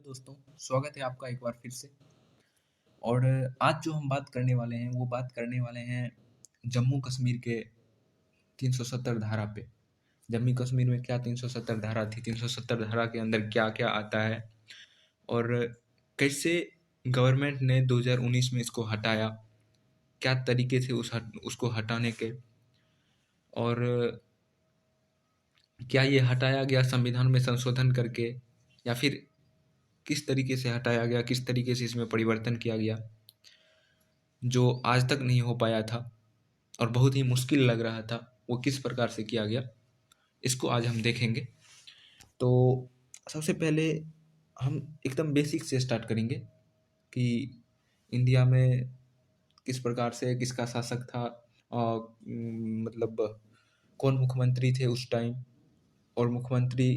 दोस्तों, स्वागत है आपका एक बार फिर से। और आज जो हम बात करने वाले हैं वो बात करने वाले हैं जम्मू कश्मीर के 370 धारा पे। जम्मू कश्मीर में क्या 370 धारा थी, 370 धारा के अंदर क्या क्या आता है और कैसे गवर्नमेंट ने 2019 में इसको हटाया, क्या तरीके थे उसको हटाने के, और क्या ये हटाया गया संविधान में संशोधन करके या फिर किस तरीके से हटाया गया, किस तरीके से इसमें परिवर्तन किया गया जो आज तक नहीं हो पाया था और बहुत ही मुश्किल लग रहा था, वो किस प्रकार से किया गया, इसको आज हम देखेंगे। तो सबसे पहले हम एकदम बेसिक से स्टार्ट करेंगे कि इंडिया में किस प्रकार से किसका शासक था, मतलब कौन मुख्यमंत्री थे उस टाइम, और मुख्यमंत्री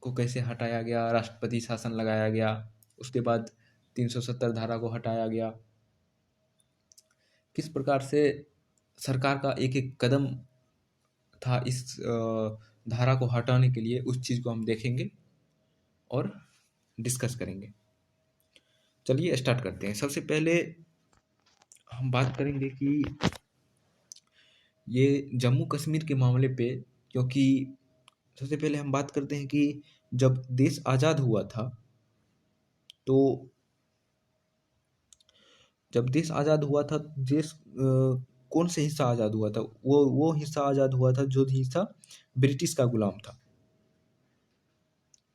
को कैसे हटाया गया, राष्ट्रपति शासन लगाया गया, उसके बाद 370 धारा को हटाया गया, किस प्रकार से सरकार का एक एक कदम था इस धारा को हटाने के लिए, उस चीज़ को हम देखेंगे और डिस्कस करेंगे। चलिए स्टार्ट करते हैं। सबसे पहले हम बात करेंगे कि ये जम्मू कश्मीर के मामले पे, क्योंकि सबसे पहले हम बात करते हैं कि जब देश आज़ाद हुआ था, तो जब देश आज़ाद हुआ था, देश कौन से हिस्सा आज़ाद हुआ था, वो हिस्सा आज़ाद हुआ था जो हिस्सा ब्रिटिश का गुलाम था,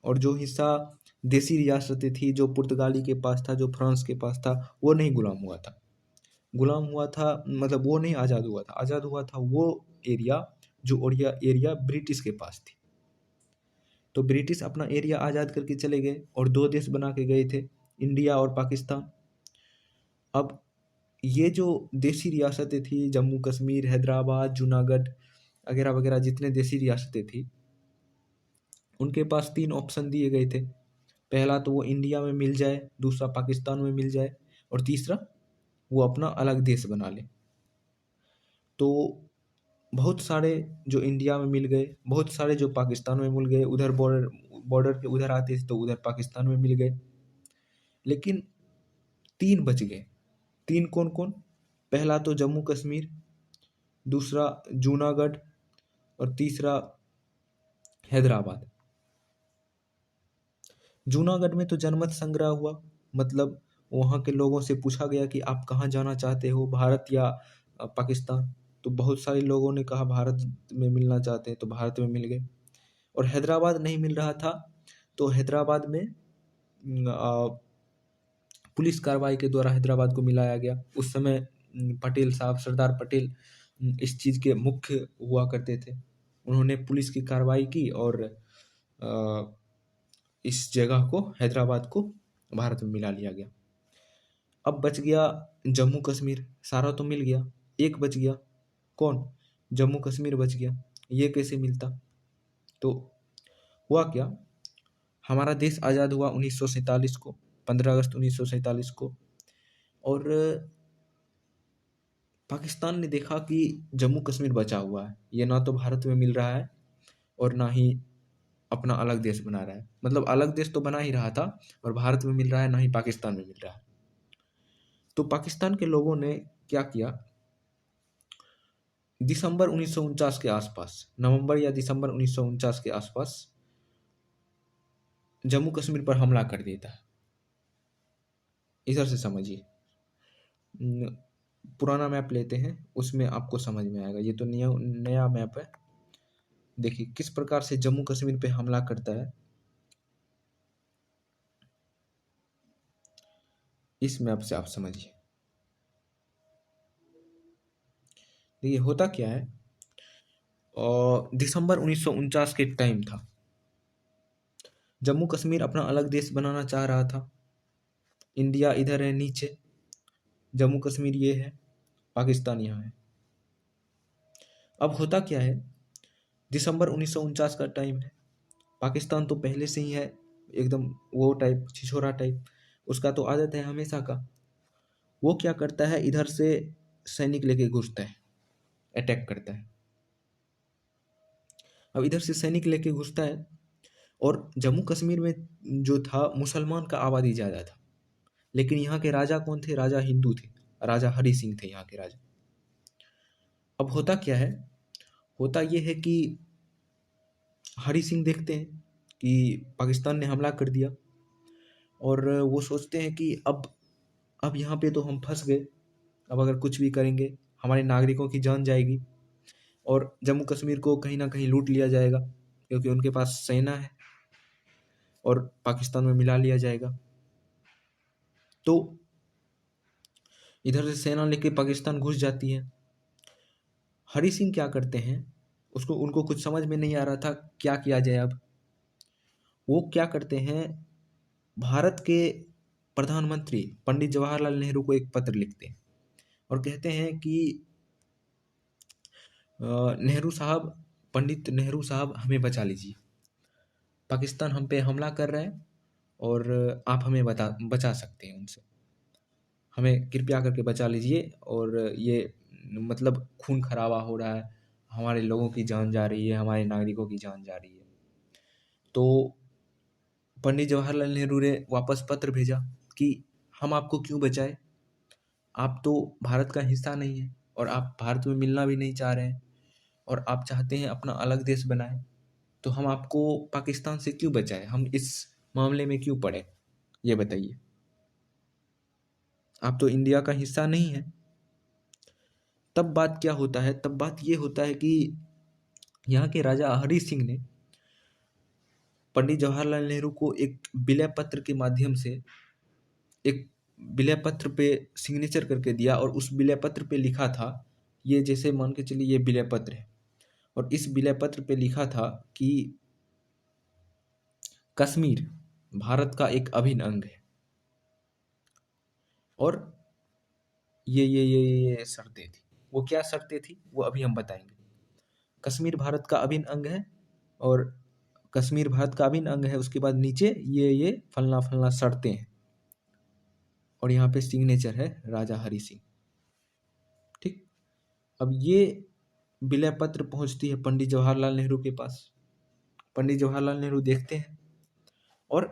और जो हिस्सा देसी रियासतें थी, जो पुर्तगाली के पास था, जो फ्रांस के पास था, वो नहीं गुलाम हुआ था। गुलाम हुआ था मतलब वो नहीं आज़ाद हुआ था, आज़ाद हुआ था वो एरिया जो एरिया ब्रिटिश के पास थी। तो ब्रिटिश अपना एरिया आज़ाद करके चले गए और दो देश बना के गए थे, इंडिया और पाकिस्तान। अब ये जो देसी रियासतें थी, जम्मू कश्मीर, हैदराबाद, जूनागढ़ वगैरह वगैरह, जितने देसी रियासतें थी, उनके पास 3 ऑप्शन दिए गए थे। पहला तो वो इंडिया में मिल जाए, दूसरा पाकिस्तान में मिल जाए, और तीसरा वो अपना अलग देश बना ले। तो बहुत सारे जो इंडिया में मिल गए, बहुत सारे जो पाकिस्तान में मिल गए, उधर बॉर्डर के उधर आते थे तो उधर पाकिस्तान में मिल गए। लेकिन 3 बच गए। 3 कौन कौन? पहला तो जम्मू कश्मीर, दूसरा जूनागढ़ और तीसरा हैदराबाद। जूनागढ़ में तो जनमत संग्रह हुआ, मतलब वहाँ के लोगों से पूछा गया कि आप कहाँ जाना चाहते हो, भारत या पाकिस्तान। तो बहुत सारे लोगों ने कहा भारत में मिलना चाहते हैं, तो भारत में मिल गए। और हैदराबाद नहीं मिल रहा था, तो हैदराबाद में पुलिस कार्रवाई के द्वारा हैदराबाद को मिलाया गया। उस समय पटेल साहब, सरदार पटेल इस चीज़ के मुख्य हुआ करते थे। उन्होंने पुलिस की कार्रवाई की और इस जगह को, हैदराबाद को, भारत में मिला लिया गया। अब बच गया जम्मू कश्मीर। सारा तो मिल गया, एक बच गया। कौन? जम्मू कश्मीर बच गया। ये कैसे मिलता? तो हुआ क्या, हमारा देश आज़ाद हुआ 1947 को, 15 अगस्त 1947 को, और पाकिस्तान ने देखा कि जम्मू कश्मीर बचा हुआ है, ये ना तो भारत में मिल रहा है और ना ही अपना अलग देश बना रहा है। मतलब अलग देश तो बना ही रहा था और भारत में मिल रहा है, ना ही पाकिस्तान में मिल रहा है। तो पाकिस्तान के लोगों ने क्या किया, दिसंबर 1949 के आसपास, नवंबर या दिसंबर 1949 के आसपास जम्मू कश्मीर पर हमला कर देता है। इधर से समझिए, पुराना मैप लेते हैं, उसमें आपको समझ में आएगा। ये तो नया मैप है। देखिए किस प्रकार से जम्मू कश्मीर पे हमला करता है, इस मैप से आप समझिए। देखिए होता क्या है, और दिसंबर 1949 के टाइम था, जम्मू कश्मीर अपना अलग देश बनाना चाह रहा था। इंडिया इधर है नीचे, जम्मू कश्मीर ये है, पाकिस्तान यहाँ है। अब होता क्या है, दिसंबर 1949 का टाइम है, पाकिस्तान तो पहले से ही है एकदम वो टाइप, छिछोरा टाइप, उसका तो आदत है हमेशा का। वो क्या करता है, इधर से सैनिक लेके घुसता है, अटैक करता है। अब इधर से सैनिक लेके घुसता है और जम्मू कश्मीर में जो था मुसलमान का आबादी ज़्यादा था, लेकिन यहाँ के राजा कौन थे? राजा हिंदू थे, राजा हरि सिंह थे यहाँ के राजा। अब होता क्या है? होता ये है कि हरि सिंह देखते हैं कि पाकिस्तान ने हमला कर दिया और वो सोचते हैं कि अब यहाँ पे तो हम फंस गए, अब अगर कुछ भी करेंगे हमारे नागरिकों की जान जाएगी और जम्मू कश्मीर को कहीं ना कहीं लूट लिया जाएगा, क्योंकि उनके पास सेना है और पाकिस्तान में मिला लिया जाएगा। तो इधर से सेना लेके पाकिस्तान घुस जाती है। हरि सिंह क्या करते हैं, उनको कुछ समझ में नहीं आ रहा था क्या किया जाए। अब वो क्या करते हैं, भारत के प्रधानमंत्री पंडित जवाहरलाल नेहरू को एक पत्र लिखते हैं और कहते हैं कि नेहरू साहब, पंडित नेहरू साहब, हमें बचा लीजिए, पाकिस्तान हम पे हमला कर रहा है और आप हमें बचा सकते हैं उनसे, हमें कृपया करके बचा लीजिए। और ये मतलब खून खराबा हो रहा है, हमारे लोगों की जान जा रही है, हमारे नागरिकों की जान जा रही है। तो पंडित जवाहरलाल नेहरू ने वापस पत्र भेजा कि हम आपको क्यों बचाए, आप तो भारत का हिस्सा नहीं है और आप भारत में मिलना भी नहीं चाह रहे हैं और आप चाहते हैं अपना अलग देश बनाए, तो हम आपको पाकिस्तान से क्यों बचाए, हम इस मामले में क्यों पड़े, ये बताइए, आप तो इंडिया का हिस्सा नहीं है। तब बात क्या होता है, तब बात ये होता है कि यहाँ के राजा हरि सिंह ने पंडित जवाहरलाल नेहरू को एक विलय पत्र के माध्यम से एक विलय पत्र पे सिग्नेचर करके दिया और उस विलय पत्र पे लिखा था, ये जैसे मान के चलिए ये विलय पत्र है और इस विलय पत्र पे लिखा था कि कश्मीर भारत का एक अभिन्न अंग है और ये शर्तें थी। वो क्या शर्तें थी वो अभी हम बताएंगे। कश्मीर भारत का अभिन्न अंग है और कश्मीर भारत का अभिन्न अंग है, उसके बाद नीचे ये फलना फलना शर्तें हैं और यहाँ पे सिग्नेचर है राजा हरि सिंह। ठीक, अब ये विलय पत्र पहुंचती है पंडित जवाहरलाल नेहरू के पास। पंडित जवाहरलाल नेहरू देखते हैं और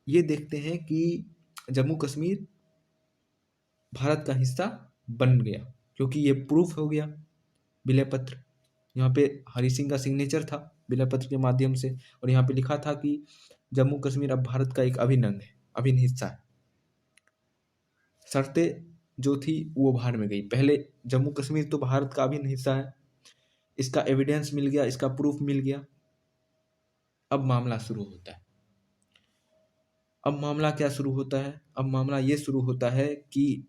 ये देखते हैं कि जम्मू कश्मीर भारत का हिस्सा बन गया, क्योंकि ये प्रूफ हो गया विलय पत्र। यहाँ पे हरि सिंह का सिग्नेचर था विलय पत्र के माध्यम से और यहाँ पे लिखा था कि जम्मू कश्मीर अब भारत का एक अभिन्न अंग है, अभिन्न हिस्सा है। शर्तें जो थी वो बाहर में गई। पहले जम्मू कश्मीर तो भारत का अभिन्न हिस्सा है, इसका एविडेंस मिल गया, इसका प्रूफ मिल गया। अब मामला शुरू होता है। अब मामला क्या शुरू होता है, अब मामला ये शुरू होता है कि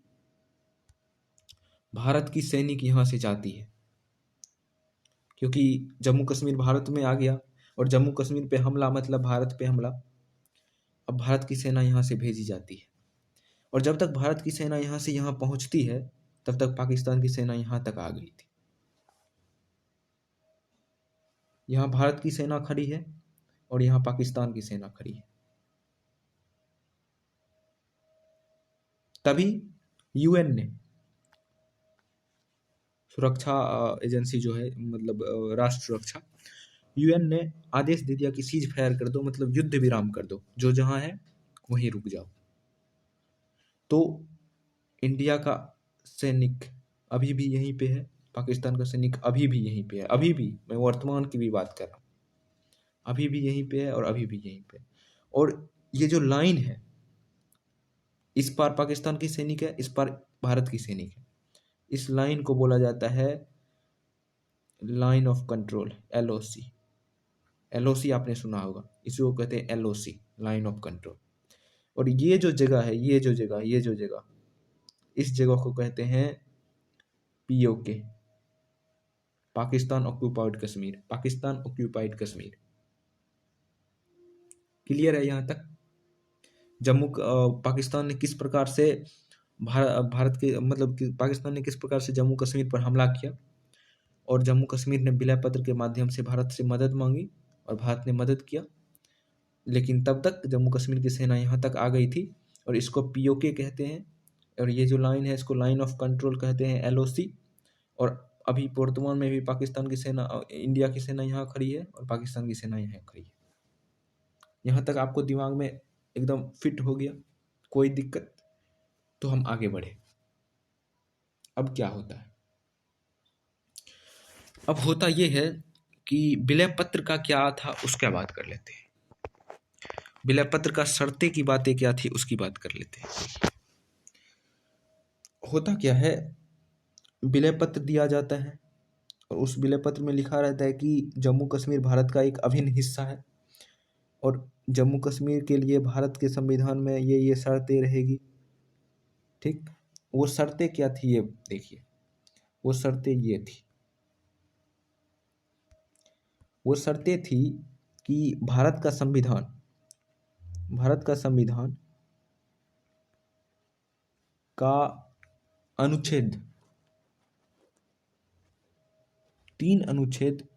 भारत की सैनिक यहाँ से जाती है, क्योंकि जम्मू कश्मीर भारत में आ गया और जम्मू कश्मीर पे हमला मतलब भारत पे हमला। अब भारत की सेना यहाँ से भेजी जाती है और जब तक भारत की सेना यहाँ से यहाँ पहुँचती है तब तक पाकिस्तान की सेना यहाँ तक आ गई थी। यहाँ भारत की सेना खड़ी है और यहाँ पाकिस्तान की सेना खड़ी है। तभी यूएन ने, सुरक्षा एजेंसी जो है, मतलब राष्ट्र सुरक्षा, यूएन ने आदेश दे दिया कि सीज फायर कर दो, मतलब युद्ध विराम कर दो, जो जहां है वहीं रुक जाओ। तो इंडिया का सैनिक अभी भी यहीं पे है, पाकिस्तान का सैनिक अभी भी यहीं पे है, अभी भी, मैं वर्तमान की भी बात कर रहा हूँ, अभी भी यहीं पे है और अभी भी यहीं पे। और ये जो लाइन है, इस पार पाकिस्तान की सैनिक है, इस पार भारत की सैनिक है, इस लाइन को बोला जाता है line of control, LOC. LOC आपने सुना होगा, इसी को कहते हैं एलओसी, लाइन ऑफ कंट्रोल। और ये जो जगह है, ये जो जगह, इस जगह को कहते हैं PoK, Pakistan occupied Kashmir, Pakistan occupied Kashmir. Clear है यहाँ तक? पाकिस्तान ने किस प्रकार से भारत के मतलब कि पाकिस्तान ने किस प्रकार से जम्मू कश्मीर पर हमला किया और जम्मू कश्मीर ने विलय पत्र के माध्यम से भारत से मदद मांगी और भारत ने मदद किया। लेकिन तब तक जम्मू कश्मीर की सेना यहाँ तक आ गई थी और इसको पीओके कहते हैं। और ये जो लाइन है इसको लाइन ऑफ कंट्रोल कहते हैं, एलओसी। और अभी वर्तमान में भी पाकिस्तान की सेना, इंडिया की सेना यहाँ खड़ी है और पाकिस्तान की सेना यहाँ खड़ी है। यहाँ तक आपको दिमाग में एकदम फिट हो गया, कोई दिक्कत? तो हम आगे बढ़े। अब क्या होता है? अब होता ये है कि विलय पत्र का क्या था उसका बात कर लेते हैं। विलय पत्र का शर्तें की बातें क्या थी उसकी बात कर लेते हैं। होता क्या है, विलय पत्र दिया जाता है और उस विलय पत्र में लिखा रहता है कि जम्मू कश्मीर भारत का एक अभिन्न हिस्सा है और जम्मू कश्मीर के लिए भारत के संविधान में ये शर्तें रहेगी। ठीक, वो शर्तें क्या थी ये देखिए। वो शर्तें ये थी, वो शर्तें थी कि भारत का संविधान का अनुच्छेद 3 अनुच्छेद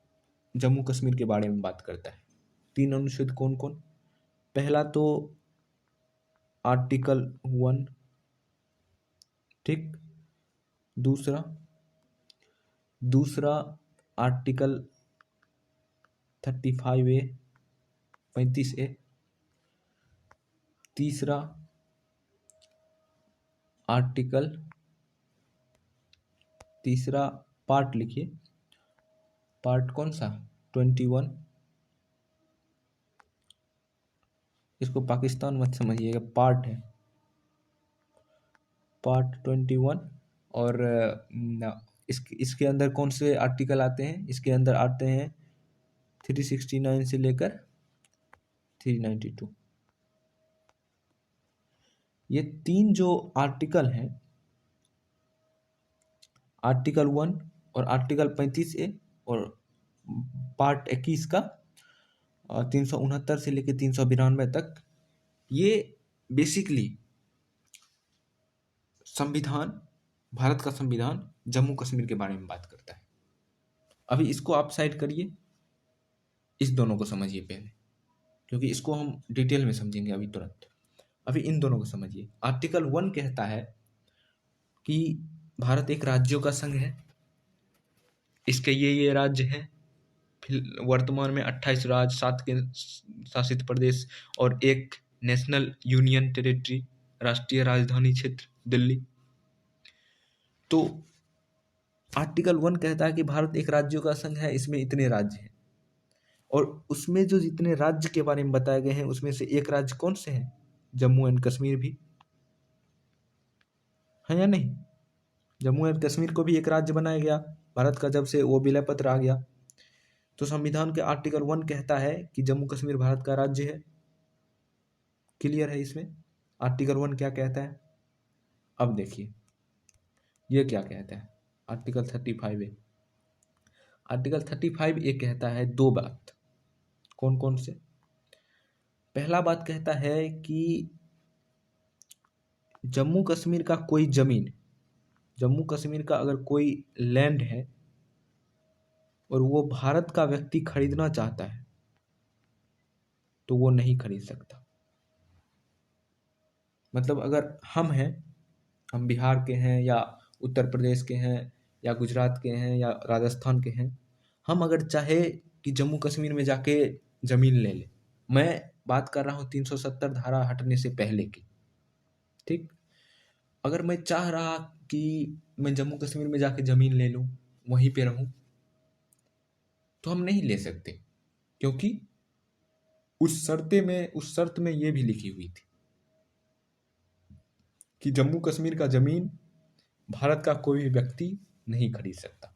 जम्मू कश्मीर के बारे में बात करता है। 3 अनुच्छेद कौन कौन? पहला तो आर्टिकल 1, ठीक। दूसरा आर्टिकल 35A 35A। तीसरा आर्टिकल, तीसरा पार्ट लिखिए, पार्ट कौन सा? 21। इसको पाकिस्तान मत समझिएगा, पार्ट है, पार्ट 21। और इसके अंदर कौन से आर्टिकल आते हैं? इसके अंदर आते हैं 369 से लेकर 392। ये 3 जो आर्टिकल हैं, आर्टिकल 1 और आर्टिकल 35A और पार्ट 21 का 369 से लेकर 392 तक, ये बेसिकली संविधान, भारत का संविधान जम्मू कश्मीर के बारे में बात करता है। अभी इसको आप साइड करिए, इस दोनों को समझिए पहले, क्योंकि इसको हम डिटेल में समझेंगे अभी तुरंत। अभी इन दोनों को समझिए। आर्टिकल 1 कहता है कि भारत एक राज्यों का संघ है, इसके ये राज्य हैं। वर्तमान में 28 राज्य, 7 केंद्र शासित प्रदेश और 1 नेशनल यूनियन टेरिटरी, राष्ट्रीय राजधानी क्षेत्र दिल्ली। तो आर्टिकल 1 कहता है कि भारत एक राज्यों का संघ है, इसमें इतने राज्य हैं और उसमें जो जितने राज्य के बारे में बताए गए हैं उसमें से एक राज्य कौन से हैं? जम्मू एंड कश्मीर भी है या नहीं? जम्मू एंड कश्मीर को भी एक राज्य बनाया गया भारत का, जब से वो विलय पत्र आ गया। तो संविधान के आर्टिकल 1 कहता है कि जम्मू कश्मीर भारत का राज्य है। क्लियर है इसमें आर्टिकल 1 क्या कहता है? अब देखिए ये क्या कहता है आर्टिकल 35A। आर्टिकल 35A कहता है 2 बात। कौन कौन से? पहला बात कहता है कि जम्मू कश्मीर का कोई जमीन, जम्मू कश्मीर का अगर कोई लैंड है और वो भारत का व्यक्ति खरीदना चाहता है तो वो नहीं खरीद सकता। मतलब अगर हम हैं, हम बिहार के हैं या उत्तर प्रदेश के हैं या गुजरात के हैं या राजस्थान के हैं, हम अगर चाहे कि जम्मू कश्मीर में जाके ज़मीन ले ले, मैं बात कर रहा हूँ 370 धारा हटने से पहले की, ठीक। अगर मैं चाह रहा कि मैं जम्मू कश्मीर में जाके ज़मीन ले लूँ, वहीं पे रहूँ, तो हम नहीं ले सकते, क्योंकि उस शर्त में ये भी लिखी हुई थी कि जम्मू कश्मीर का ज़मीन भारत का कोई भी व्यक्ति नहीं खरीद सकता।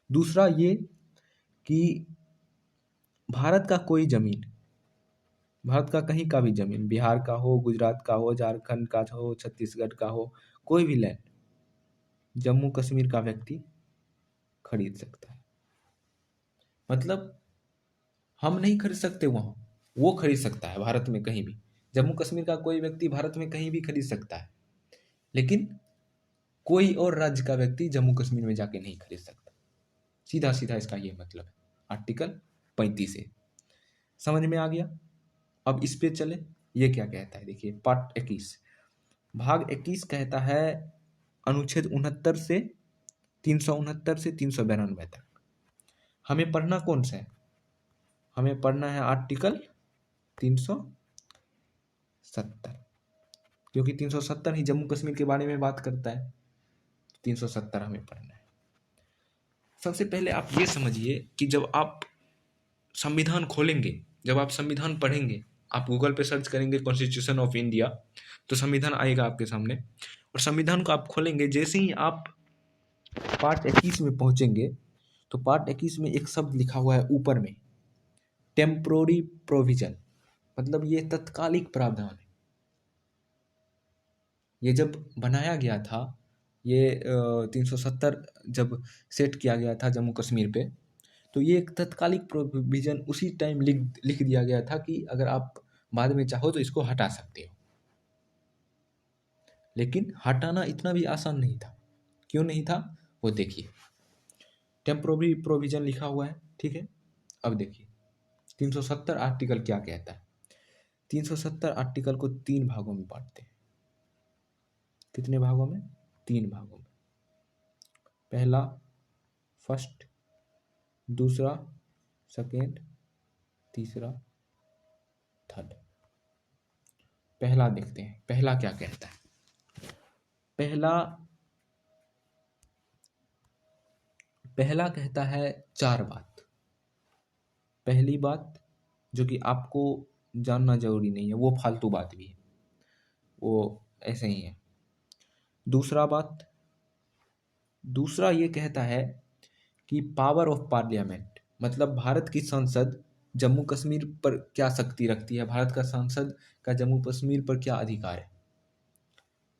दूसरा ये कि भारत का कोई ज़मीन, भारत का कहीं का भी ज़मीन, बिहार का हो, गुजरात का हो, झारखंड का हो, छत्तीसगढ़ का हो, कोई भी लैंड जम्मू कश्मीर का व्यक्ति खरीद सकता है। मतलब हम नहीं खरीद सकते वहाँ, वो खरीद सकता है भारत में कहीं भी। जम्मू कश्मीर का कोई व्यक्ति भारत में कहीं भी खरीद सकता है, लेकिन कोई और राज्य का व्यक्ति जम्मू कश्मीर में जाके नहीं खरीद सकता। सीधा सीधा इसका ये मतलब है आर्टिकल 35 समझ में आ गया? अब इस पे चले, ये क्या कहता है देखिए। पार्ट 21 भाग 21 कहता है अनुच्छेद 69 से 369 से 392 तक। हमें पढ़ना कौन सा है? हमें पढ़ना है आर्टिकल 370, क्योंकि 370 ही जम्मू कश्मीर के बारे में बात करता है। 370 हमें पढ़ना है। सबसे पहले आप ये समझिए कि जब आप संविधान खोलेंगे, जब आप संविधान पढ़ेंगे, आप गूगल पे सर्च करेंगे कॉन्स्टिट्यूशन ऑफ इंडिया, तो संविधान आएगा आपके सामने। और संविधान को आप खोलेंगे, जैसे ही आप पार्ट 21 में पहुंचेंगे, तो पार्ट 21 में एक शब्द लिखा हुआ है ऊपर में, टेम्पोररी प्रोविजन, मतलब ये तत्कालिक प्रावधान है। ये जब बनाया गया था, ये 370 जब सेट किया गया था जम्मू कश्मीर पे, तो ये एक तत्कालिक प्रोविजन उसी टाइम लिख दिया गया था कि अगर आप बाद में चाहो तो इसको हटा सकते हो। लेकिन हटाना इतना भी आसान नहीं था। क्यों नहीं था वो देखिए, टेम्पोररी प्रोविजन लिखा हुआ है, ठीक है। अब देखिए 370 आर्टिकल क्या कहता है। 370 आर्टिकल को 3 भागों में बांटते हैं। कितने भागों में? 3 भागों में। पहला फर्स्ट, दूसरा सेकेंड, तीसरा थर्ड। पहला देखते हैं, पहला क्या कहता है। पहला कहता है 4 बात। पहली बात जो कि आपको जानना जरूरी नहीं है, वो फालतू बात भी है, वो ऐसे ही है। दूसरा ये कहता है कि पावर ऑफ पार्लियामेंट, मतलब भारत की संसद जम्मू कश्मीर पर क्या शक्ति रखती है, भारत का संसद का जम्मू कश्मीर पर क्या अधिकार है।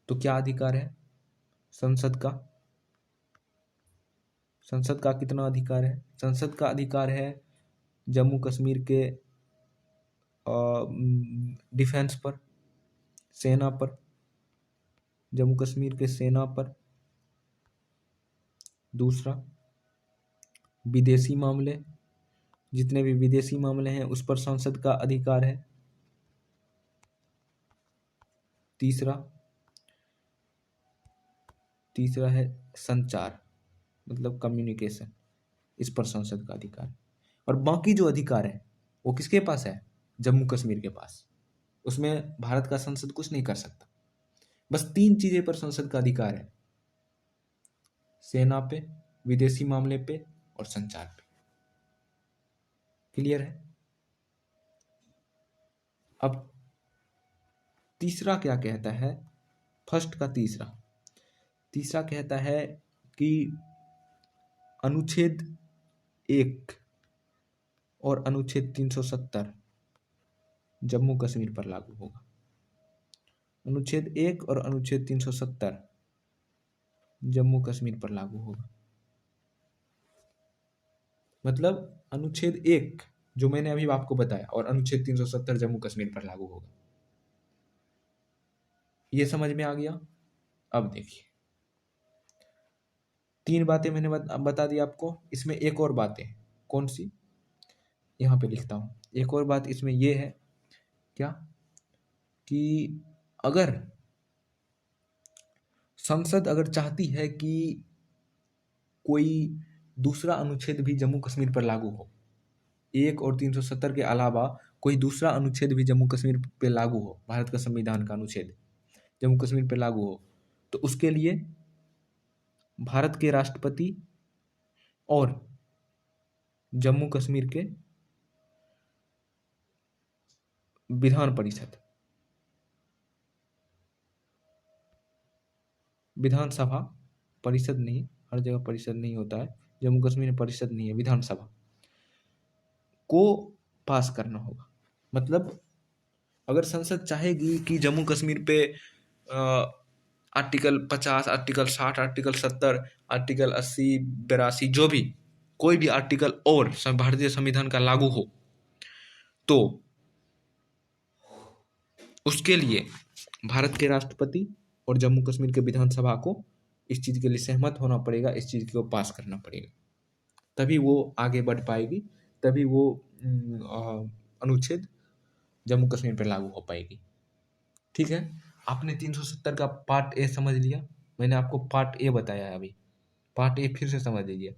तो क्या अधिकार है संसद का? संसद का कितना अधिकार है? संसद का अधिकार है जम्मू कश्मीर के डिफेंस पर, सेना पर, जम्मू कश्मीर के सेना पर। दूसरा विदेशी मामले, जितने भी विदेशी मामले हैं उस पर संसद का अधिकार है। तीसरा है संचार, मतलब कम्युनिकेशन, इस पर संसद का अधिकार है। और बाकी जो अधिकार है वो किसके पास है? जम्मू कश्मीर के पास। उसमें भारत का संसद कुछ नहीं कर सकता। बस 3 चीजें पर संसद का अधिकार है, सेना पे, विदेशी मामले पे और संचार पे। क्लियर है? अब तीसरा क्या कहता है? फर्स्ट का तीसरा कहता है कि अनुच्छेद 1 और अनुच्छेद 370 जम्मू कश्मीर पर लागू होगा। अनुच्छेद 1 और अनुच्छेद 370 जम्मू कश्मीर पर लागू होगा। मतलब अनुच्छेद 1 जो मैंने अभी आपको बताया और अनुच्छेद 370 जम्मू कश्मीर पर लागू होगा। ये समझ में आ गया? अब देखिए 3 बातें मैंने बता दी आपको। इसमें एक और बात है, कौन सी? यहाँ पे लिखता हूँ। एक और बात इसमें ये है, क्या कि अगर संसद अगर चाहती है कि कोई दूसरा अनुच्छेद भी जम्मू कश्मीर पर लागू हो, 1 और 370 के अलावा कोई दूसरा अनुच्छेद भी जम्मू कश्मीर पे लागू हो, भारत का संविधान का अनुच्छेद जम्मू कश्मीर पे लागू हो, तो उसके लिए भारत के राष्ट्रपति और जम्मू कश्मीर के विधान परिषद, विधानसभा, परिषद नहीं, हर जगह परिषद नहीं होता है, जम्मू कश्मीर में परिषद नहीं है, विधानसभा को पास करना होगा। मतलब अगर संसद चाहेगी कि जम्मू कश्मीर पे आर्टिकल 50, आर्टिकल 60, आर्टिकल 70, आर्टिकल 80, 82 जो भी कोई भी आर्टिकल और भारतीय संविधान का लागू हो, तो उसके लिए भारत के राष्ट्रपति और जम्मू कश्मीर के विधानसभा को इस चीज़ के लिए सहमत होना पड़ेगा, इस चीज़ को पास करना पड़ेगा, तभी वो आगे बढ़ पाएगी, तभी वो अनुच्छेद जम्मू कश्मीर पर लागू हो पाएगी। ठीक है, आपने 370 का पार्ट ए समझ लिया। मैंने आपको पार्ट ए बताया है, अभी पार्ट ए फिर से समझ लीजिए।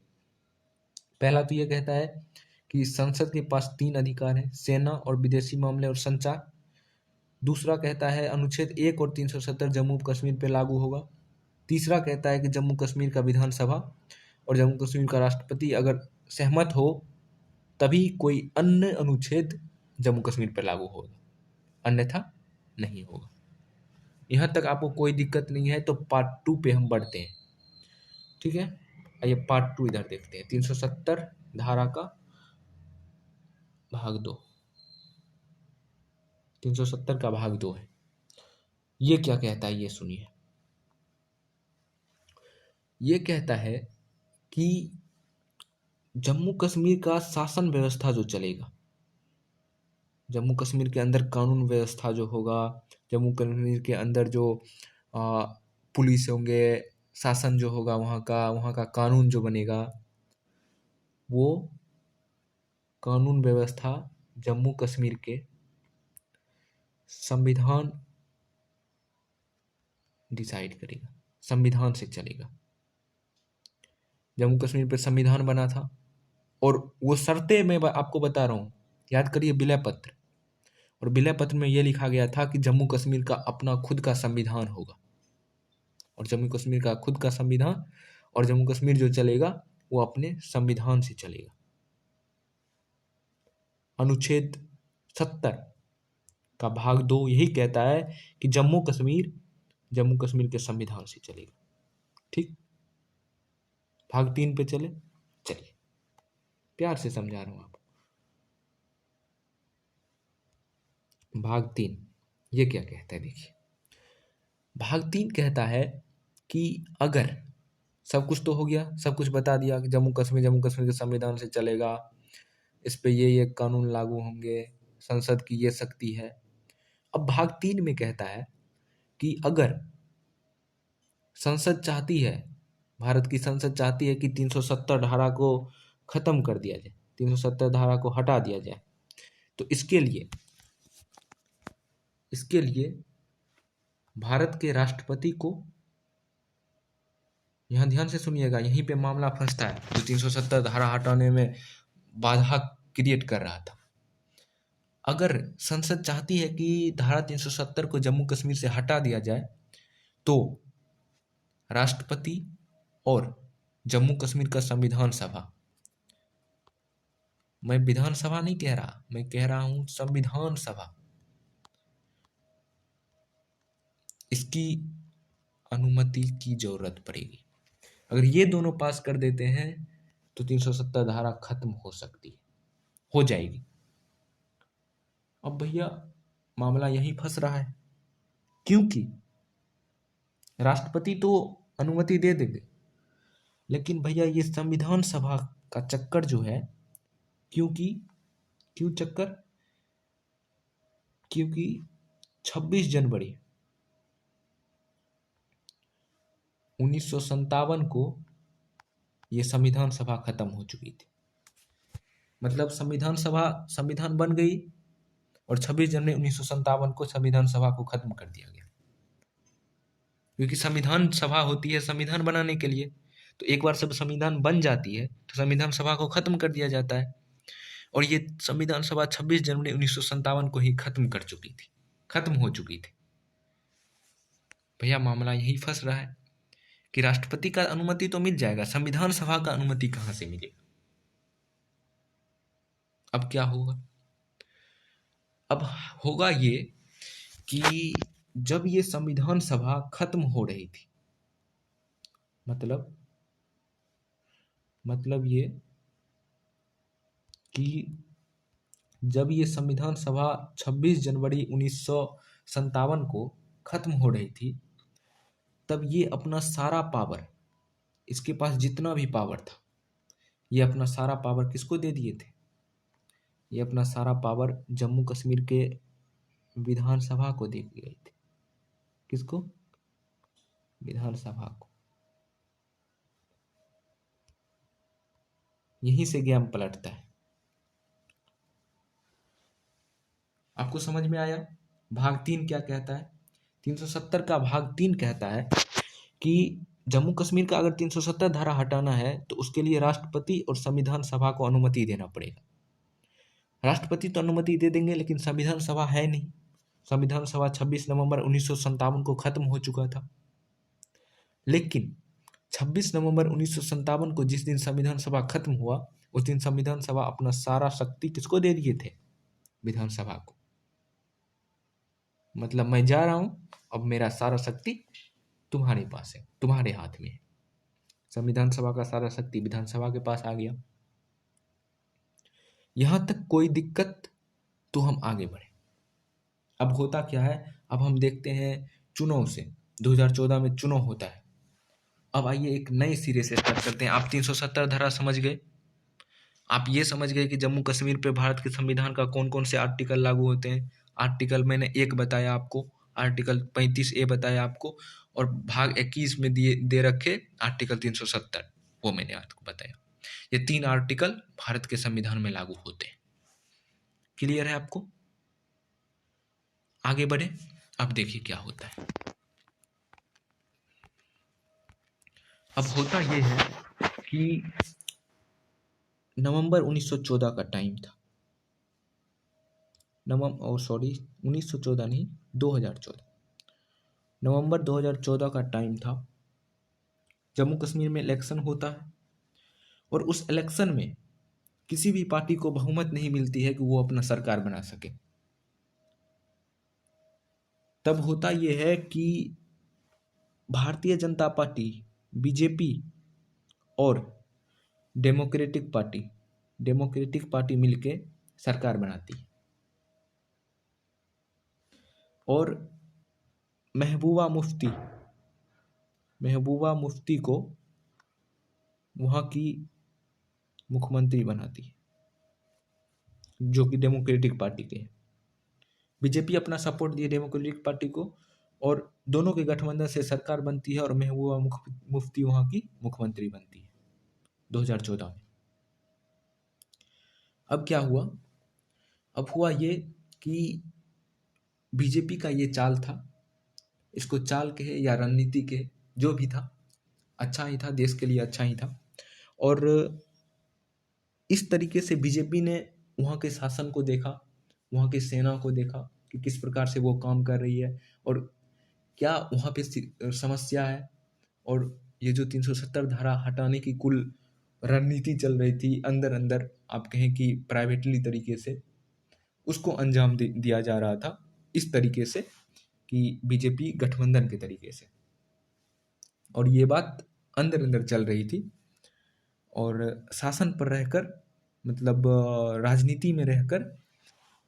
पहला तो ये कहता है कि संसद के पास 3 अधिकार हैं, सेना और विदेशी मामले और संचार। दूसरा कहता है अनुच्छेद 1 और 370 जम्मू कश्मीर पे लागू होगा। तीसरा कहता है कि जम्मू कश्मीर का विधानसभा और जम्मू कश्मीर का राष्ट्रपति अगर सहमत हो तभी कोई अन्य अनुच्छेद जम्मू कश्मीर पर लागू होगा, अन्यथा नहीं होगा। यहाँ तक आपको कोई दिक्कत नहीं है तो पार्ट 2 पे हम बढ़ते हैं, ठीक है। आइए पार्ट 2 इधर देखते हैं। 370 धारा का भाग 2, 370 का भाग 2 है। ये क्या कहता है ये सुनिए। ये कहता है कि जम्मू कश्मीर का शासन व्यवस्था जो चलेगा, जम्मू कश्मीर के अंदर कानून व्यवस्था जो होगा, जम्मू कश्मीर के अंदर जो पुलिस होंगे, शासन जो होगा वहाँ का कानून जो बनेगा, वो कानून व्यवस्था जम्मू कश्मीर के संविधान डिसाइड करेगा, संविधान से चलेगा। जम्मू कश्मीर पर संविधान बना था और वो शर्तें मैं आपको बता रहा हूँ, याद करिए विलय पत्र। और विलय पत्र में यह लिखा गया था कि जम्मू कश्मीर का अपना खुद का संविधान होगा और जम्मू कश्मीर का खुद का संविधान और जम्मू कश्मीर जो चलेगा वो अपने संविधान से चलेगा। अनुच्छेद 70 का भाग 2 यही कहता है कि जम्मू कश्मीर के संविधान से चलेगा, ठीक। भाग 3 पे चलिए प्यार से समझा रहा हूं आपको। भाग 3 ये क्या कहता है देखिए। भाग 3 कहता है कि अगर सब कुछ तो हो गया, सब कुछ बता दिया कि जम्मू कश्मीर के संविधान से चलेगा, इस पे ये कानून लागू होंगे, संसद की ये शक्ति है। अब भाग 3 में कहता है कि अगर संसद चाहती है, भारत की संसद चाहती है कि 370 धारा को खत्म कर दिया जाए, 370 धारा को हटा दिया जाए, तो इसके लिए भारत के राष्ट्रपति को, यहां ध्यान से सुनिएगा, यहीं पे मामला फंसता है जो 370 धारा हटाने में बाधा क्रिएट कर रहा था। अगर संसद चाहती है कि धारा 370 को जम्मू कश्मीर से हटा दिया जाए तो राष्ट्रपति और जम्मू कश्मीर का संविधान सभा, मैं विधानसभा नहीं कह रहा, मैं कह रहा हूं संविधान सभा, इसकी अनुमति की जरूरत पड़ेगी। अगर ये दोनों पास कर देते हैं तो 370 धारा खत्म हो जाएगी। अब भैया मामला यही फंस रहा है, क्योंकि राष्ट्रपति तो अनुमति दे देंगे, लेकिन भैया ये संविधान सभा का चक्कर जो है, क्यों चक्कर, क्योंकि 26 जनवरी 1957 को ये संविधान सभा खत्म हो चुकी थी। मतलब संविधान बन गई और 26 जनवरी 1957 को संविधान सभा को खत्म कर दिया गया, क्योंकि संविधान सभा होती है संविधान बनाने के लिए। तो एक बार सब संविधान बन जाती है तो संविधान सभा को खत्म कर दिया जाता है, और ये संविधान सभा 26 जनवरी 1957 को ही खत्म हो चुकी थी। भैया मामला यही फंस रहा है कि राष्ट्रपति का अनुमति तो मिल जाएगा, संविधान सभा का अनुमति कहां से मिलेगा। अब क्या होगा, अब होगा ये कि जब ये संविधान सभा खत्म हो रही थी, मतलब ये कि जब ये संविधान सभा 26 जनवरी 1957 को खत्म हो रही थी, तब ये अपना सारा पावर, इसके पास जितना भी पावर था, ये अपना सारा पावर किसको दे दिए थे, ये अपना सारा पावर जम्मू कश्मीर के विधानसभा को दे दिए थे। किसको, विधानसभा को। यहीं से गेम पलटता है। आपको समझ में आया भाग 3 क्या कहता है। 370 का भाग 3 कहता है कि जम्मू कश्मीर का अगर 370 धारा हटाना है तो उसके लिए राष्ट्रपति और संविधान सभा को अनुमति देना पड़ेगा। राष्ट्रपति तो अनुमति दे देंगे, लेकिन संविधान सभा है नहीं। संविधान सभा 26 नवंबर 1957 को खत्म हो चुका था। लेकिन 26 नवंबर 1957 को जिस दिन संविधान सभा खत्म हुआ, उस दिन संविधान सभा अपना सारा शक्ति किसको दे दिए थे? विधानसभा को। मतलब मैं जा रहा हूं, अब मेरा सारा शक्ति तुम्हारे पास है, तुम्हारे हाथ में है। संविधान सभा का सारा शक्ति विधानसभा के पास आ गया। यहां तक कोई दिक्कत, तो हम आगे बढ़े। अब होता क्या है, अब हम देखते हैं चुनाव से 2014 में चुनाव होता है। अब आइए एक नए सिरे से स्टार्ट करते हैं। आप 370 धारा समझ गए, आप ये समझ गए कि जम्मू कश्मीर पे भारत के संविधान का कौन कौन से आर्टिकल लागू होते हैं। आर्टिकल मैंने एक बताया आपको, आर्टिकल 35A बताया आपको, और भाग 21 में दिए दे रखे आर्टिकल 370, वो मैंने आपको बताया। ये 3 आर्टिकल भारत के संविधान में लागू होते हैं। क्लियर है आपको? आगे बढ़े। अब देखिए क्या होता है। अब होता ये है कि नवंबर 1914 का टाइम था। 1914 नहीं, 2014, नवंबर 2014 का टाइम था। जम्मू कश्मीर में इलेक्शन होता है, और उस इलेक्शन में किसी भी पार्टी को बहुमत नहीं मिलती है कि वो अपना सरकार बना सके। तब होता यह है कि भारतीय जनता पार्टी, बीजेपी और डेमोक्रेटिक पार्टी मिलके सरकार बनाती है। और महबूबा मुफ्ती को वहाँ की मुख्यमंत्री बनाती है, जो कि डेमोक्रेटिक पार्टी के हैं। बीजेपी अपना सपोर्ट दिए डेमोक्रेटिक पार्टी को, और दोनों के गठबंधन से सरकार बनती है, और महबूबा मुफ्ती वहाँ की मुख्यमंत्री बनती है 2014 में। अब क्या हुआ? अब हुआ ये कि बीजेपी का ये चाल था, इसको चाल कहे या रणनीति कहे, जो भी था अच्छा ही था, देश के लिए अच्छा ही था। और इस तरीके से बीजेपी ने वहाँ के शासन को देखा, वहाँ की सेना को देखा कि किस प्रकार से वो काम कर रही है, और क्या वहाँ पे समस्या है। और ये जो 370 धारा हटाने की कुल रणनीति चल रही थी अंदर अंदर, आप कहें कि प्राइवेटली तरीके से, उसको अंजाम दिया जा रहा था इस तरीके से कि बीजेपी गठबंधन के तरीके से। और ये बात अंदर अंदर चल रही थी, और शासन पर रहकर, मतलब राजनीति में रहकर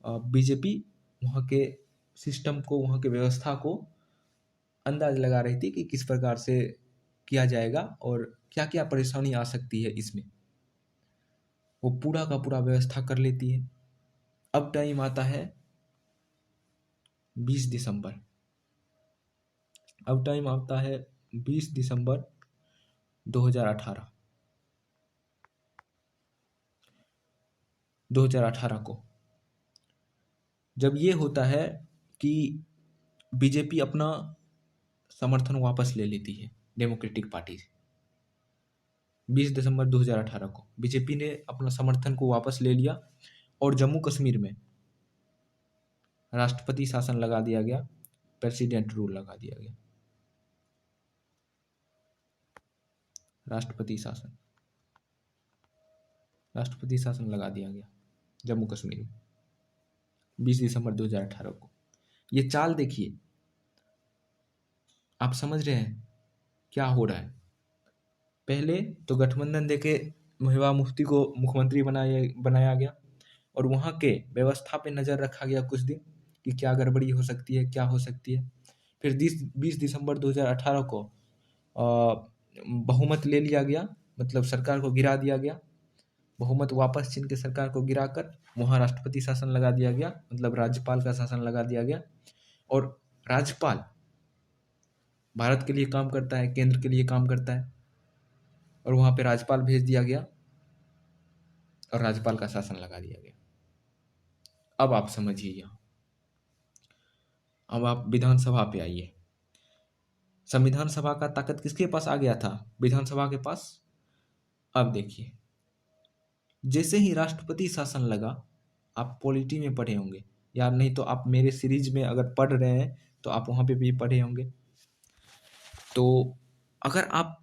बीजेपी वहाँ के सिस्टम को, वहाँ के व्यवस्था को अंदाज लगा रही थी कि किस प्रकार से किया जाएगा और क्या क्या परेशानी आ सकती है इसमें। वो पूरा का पूरा व्यवस्था कर लेती है। अब टाइम आता है 20 दिसंबर। अब टाइम आता है 20 दिसंबर 2018 को, जब ये होता है कि बीजेपी अपना समर्थन वापस ले लेती है डेमोक्रेटिक पार्टी से। 20 दिसंबर 2018 को बीजेपी ने अपना समर्थन को वापस ले लिया, और जम्मू कश्मीर में राष्ट्रपति शासन लगा दिया गया, प्रेसिडेंट रूल लगा दिया गया। राष्ट्रपति शासन लगा दिया गया जम्मू कश्मीर में 20 दिसंबर 2018 को। ये चाल देखिए, आप समझ रहे हैं क्या हो रहा है। पहले तो गठबंधन देके महबूबा मुफ्ती को मुख्यमंत्री बनाया गया, और वहाँ के व्यवस्था पे नज़र रखा गया कुछ दिन कि क्या गड़बड़ी हो सकती है, क्या हो सकती है। फिर 20 दिसंबर 2018 को बहुमत ले लिया गया, मतलब सरकार को गिरा दिया गया। बहुमत वापस छीन के सरकार को गिराकर वहाँ राष्ट्रपति शासन लगा दिया गया, मतलब राज्यपाल का शासन लगा दिया गया। और राज्यपाल भारत के लिए काम करता है, केंद्र के लिए काम करता है, और वहाँ पे राज्यपाल भेज दिया गया और राज्यपाल का शासन लगा दिया गया। अब आप समझिए यहाँ, अब आप विधानसभा पे आइए। संविधान सभा का ताकत किसके पास आ गया था? विधानसभा के पास। अब देखिए, जैसे ही राष्ट्रपति शासन लगा, आप पॉलिटी में पढ़े होंगे, या नहीं तो आप मेरे सीरीज में अगर पढ़ रहे हैं तो आप वहाँ पे भी पढ़े होंगे। तो अगर आप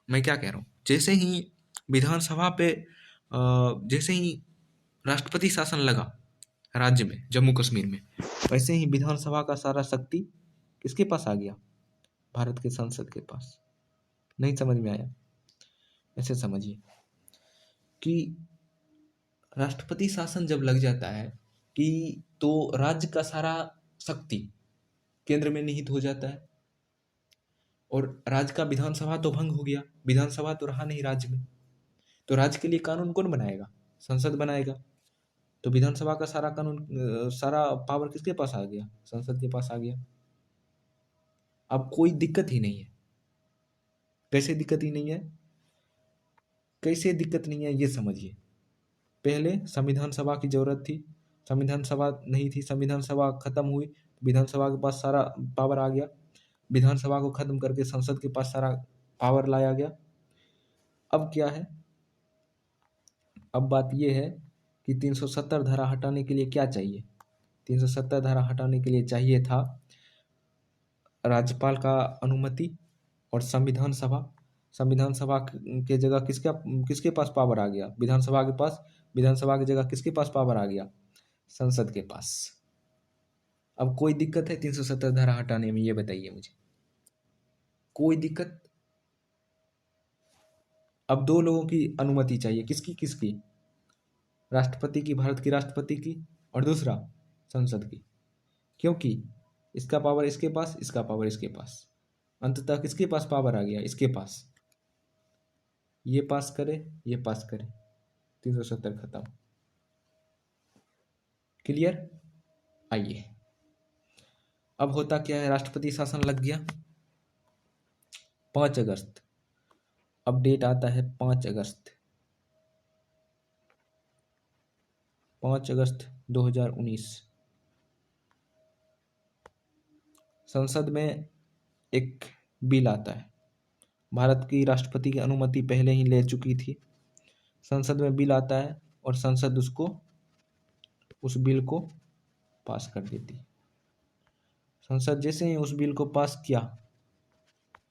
मैं क्या कह रहा हूँ, जैसे ही विधानसभा पे जैसे ही राष्ट्रपति शासन लगा राज्य में, जम्मू कश्मीर में, वैसे ही विधानसभा का सारा शक्ति किसके पास आ गया? भारत के संसद के पास। नहीं समझ में आया? ऐसे समझिए कि राष्ट्रपति शासन जब लग जाता है कि तो राज्य का सारा शक्ति केंद्र में निहित हो जाता है, और राज्य का विधानसभा तो भंग हो गया, विधानसभा तो रहा नहीं राज्य में, तो राज्य के लिए कानून कौन बनाएगा? संसद बनाएगा। तो विधानसभा का सारा कानून सारा पावर किसके पास आ गया? संसद के पास आ गया। अब कोई दिक्कत ही नहीं है। कैसे दिक्कत ही नहीं है? कैसे दिक्कत नहीं है ये समझिए। पहले संविधान सभा की जरूरत थी, संविधान सभा नहीं थी, संविधान सभा खत्म हुई, विधानसभा के पास सारा पावर आ गया, विधानसभा को खत्म करके संसद के पास सारा पावर लाया गया। अब क्या है? अब बात यह है कि 370 धारा हटाने के लिए क्या चाहिए? 370 धारा हटाने के लिए चाहिए था राज्यपाल का अनुमति और संविधान सभा। संविधान सभा के जगह किसके पास पावर आ गया? विधानसभा के पास। विधानसभा की जगह किसके पास पावर आ गया? संसद के पास। अब कोई दिक्कत है 370 धारा हटाने में? ये बताइए मुझे, कोई दिक्कत? अब दो लोगों की अनुमति चाहिए, किसकी किसकी? राष्ट्रपति की, भारत की राष्ट्रपति की, और दूसरा संसद की। क्योंकि इसका पावर इसके पास, इसका पावर इसके पास, अंततः किसके पास पावर आ गया? इसके पास। ये पास करे, ये पास करे, 370 खत्म। क्लियर? आइए, अब होता क्या है? राष्ट्रपति शासन लग गया 5 अगस्त। अब डेट आता है 5 अगस्त, 5 अगस्त 2019। संसद में एक बिल आता है। भारत की राष्ट्रपति की अनुमति पहले ही ले चुकी थी। संसद में बिल आता है और संसद उस बिल को पास कर देती। संसद जैसे ही उस बिल को पास किया,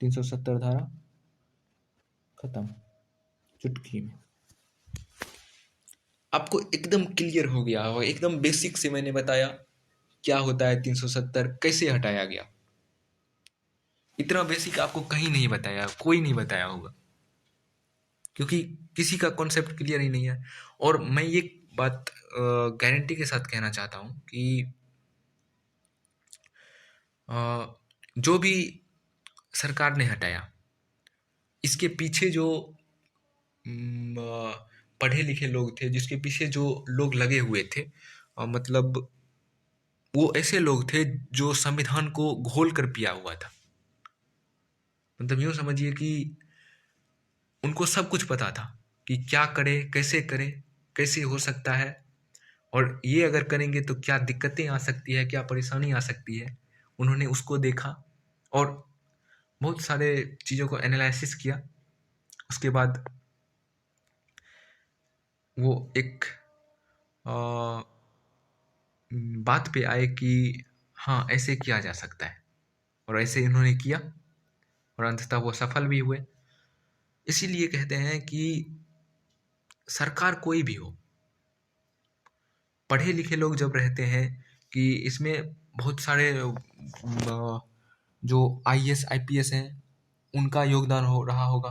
370 धारा खत्म, चुटकी में। आपको एकदम क्लियर हो गया होगा, एकदम बेसिक से मैंने बताया क्या होता है 370, कैसे हटाया गया। इतना बेसिक आपको कहीं नहीं बताया, कोई नहीं बताया होगा, क्योंकि किसी का कॉन्सेप्ट क्लियर ही नहीं है। और मैं ये बात गारंटी के साथ कहना चाहता हूँ कि जो भी सरकार ने हटाया, इसके पीछे जो पढ़े लिखे लोग थे, जिसके पीछे जो लोग लगे हुए थे, मतलब वो ऐसे लोग थे जो संविधान को घोल कर पिया हुआ था। मतलब यूँ समझिए कि उनको सब कुछ पता था कि क्या करे, कैसे हो सकता है, और ये अगर करेंगे तो क्या दिक्कतें आ सकती है, क्या परेशानी आ सकती है। उन्होंने उसको देखा और बहुत सारे चीज़ों को एनालिसिस किया। उसके बाद वो एक बात पे आए कि हाँ, ऐसे किया जा सकता है, और ऐसे इन्होंने किया और अंततः वो सफल भी हुए। इसीलिए कहते हैं कि सरकार कोई भी हो, पढ़े लिखे लोग जब रहते हैं, कि इसमें बहुत सारे जो आईएएस आईपीएस हैं उनका योगदान हो रहा होगा,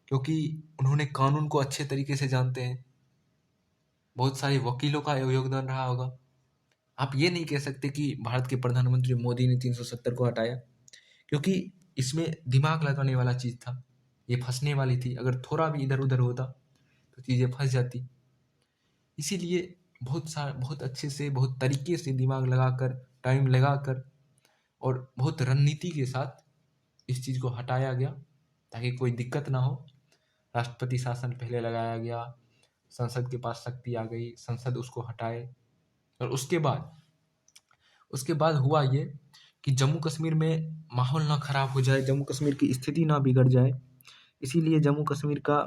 क्योंकि उन्होंने कानून को अच्छे तरीके से जानते हैं। बहुत सारे वकीलों का योगदान रहा होगा। आप ये नहीं कह सकते कि भारत के प्रधानमंत्री मोदी ने 370 को हटाया, क्योंकि इसमें दिमाग लगाने वाला चीज़ था, ये फंसने वाली थी। अगर थोड़ा भी इधर उधर होता तो चीज़ें फंस जाती। इसीलिए बहुत अच्छे से, बहुत तरीके से दिमाग लगाकर, टाइम लगाकर और बहुत रणनीति के साथ इस चीज़ को हटाया गया, ताकि कोई दिक्कत ना हो। राष्ट्रपति शासन पहले लगाया गया, संसद के पास शक्ति आ गई, संसद उसको हटाए, और उसके बाद हुआ ये कि जम्मू कश्मीर में माहौल ना खराब हो जाए, जम्मू कश्मीर की स्थिति ना बिगड़ जाए, इसीलिए जम्मू कश्मीर का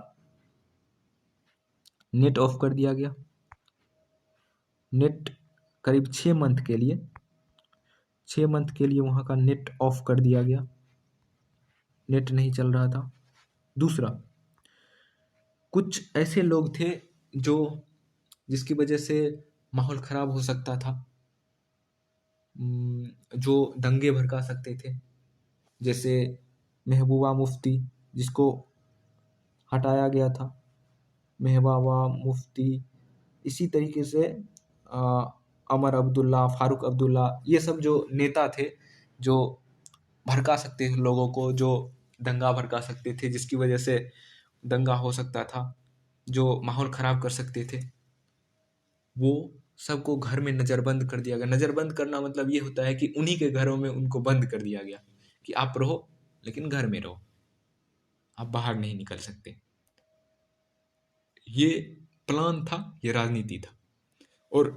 नेट ऑफ कर दिया गया। नेट करीब 6 मंथ के लिए 6 मंथ के लिए वहाँ का नेट ऑफ कर दिया गया, नेट नहीं चल रहा था। दूसरा, कुछ ऐसे लोग थे जो जिसकी वजह से माहौल ख़राब हो सकता था, जो दंगे भड़का सकते थे, जैसे महबूबा मुफ्ती जिसको हटाया गया था, महबूबा मुफ्ती, इसी तरीके से अमर अब्दुल्ला, फारूक अब्दुल्ला, ये सब जो नेता थे जो भड़का सकते थे लोगों को, जो दंगा भड़का सकते थे, जिसकी वजह से दंगा हो सकता था, जो माहौल ख़राब कर सकते थे, वो सबको घर में नज़रबंद कर दिया गया। नज़रबंद करना मतलब ये होता है कि उन्हीं के घरों में उनको बंद कर दिया गया कि आप रहो लेकिन घर में रहो, आप बाहर नहीं निकल सकते। ये प्लान था, ये राजनीति था, और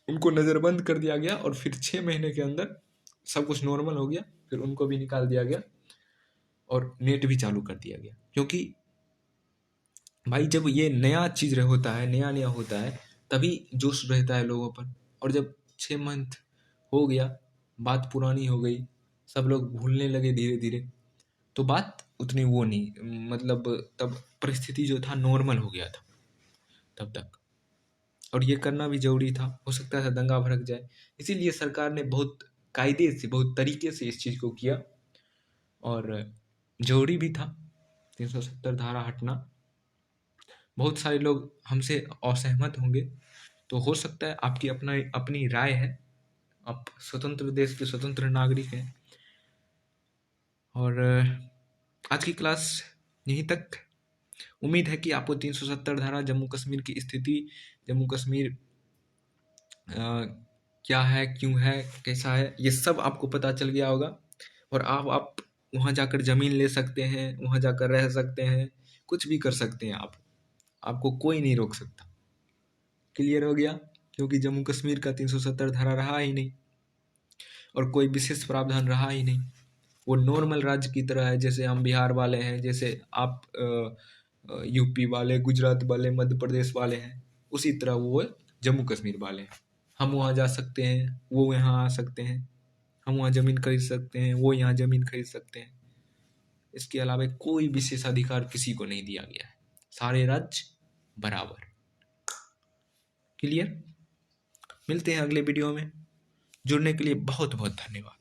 उनको नज़रबंद कर दिया गया। और फिर 6 महीने के अंदर सब कुछ नॉर्मल हो गया, फिर उनको भी निकाल दिया गया और नेट भी चालू कर दिया गया। क्योंकि भाई जब ये नया चीज़ होता है, नया नया होता है, तभी जोश रहता है लोगों पर। और जब 6 मंथ हो गया, बात पुरानी हो गई, सब लोग भूलने लगे धीरे धीरे, तो बात उतनी वो नहीं, मतलब तब परिस्थिति जो था नॉर्मल हो गया था तब तक। और ये करना भी जरूरी था, हो सकता था दंगा भड़क जाए, इसीलिए सरकार ने बहुत कायदे से, बहुत तरीके से इस चीज़ को किया, और जरूरी भी था 370 धारा हटना। बहुत सारे लोग हमसे असहमत होंगे, तो हो सकता है, आपकी अपना अपनी राय है, आप स्वतंत्र देश के स्वतंत्र नागरिक हैं। और आज की क्लास यहीं तक। उम्मीद है कि आपको 370 धारा, जम्मू कश्मीर की स्थिति, जम्मू कश्मीर क्या है, क्यों है, कैसा है, ये सब आपको पता चल गया होगा। और आप वहाँ जाकर ज़मीन ले सकते हैं, वहाँ जाकर रह सकते हैं, कुछ भी कर सकते हैं आप, आपको कोई नहीं रोक सकता। क्लियर हो गया? क्योंकि जम्मू कश्मीर का 370 धारा रहा ही नहीं, और कोई विशेष प्रावधान रहा ही नहीं। वो नॉर्मल राज्य की तरह है, जैसे हम बिहार वाले हैं, जैसे आप यूपी वाले, गुजरात वाले, मध्य प्रदेश वाले हैं, उसी तरह वो जम्मू कश्मीर वाले हैं। हम वहाँ जा सकते हैं, वो यहाँ आ सकते हैं, हम वहाँ ज़मीन खरीद सकते हैं, वो यहाँ ज़मीन खरीद सकते हैं। इसके अलावा कोई विशेष अधिकार किसी को नहीं दिया गया है, सारे राज्य बराबर। क्लियर? मिलते हैं अगले वीडियो में। जुड़ने के लिए बहुत बहुत धन्यवाद।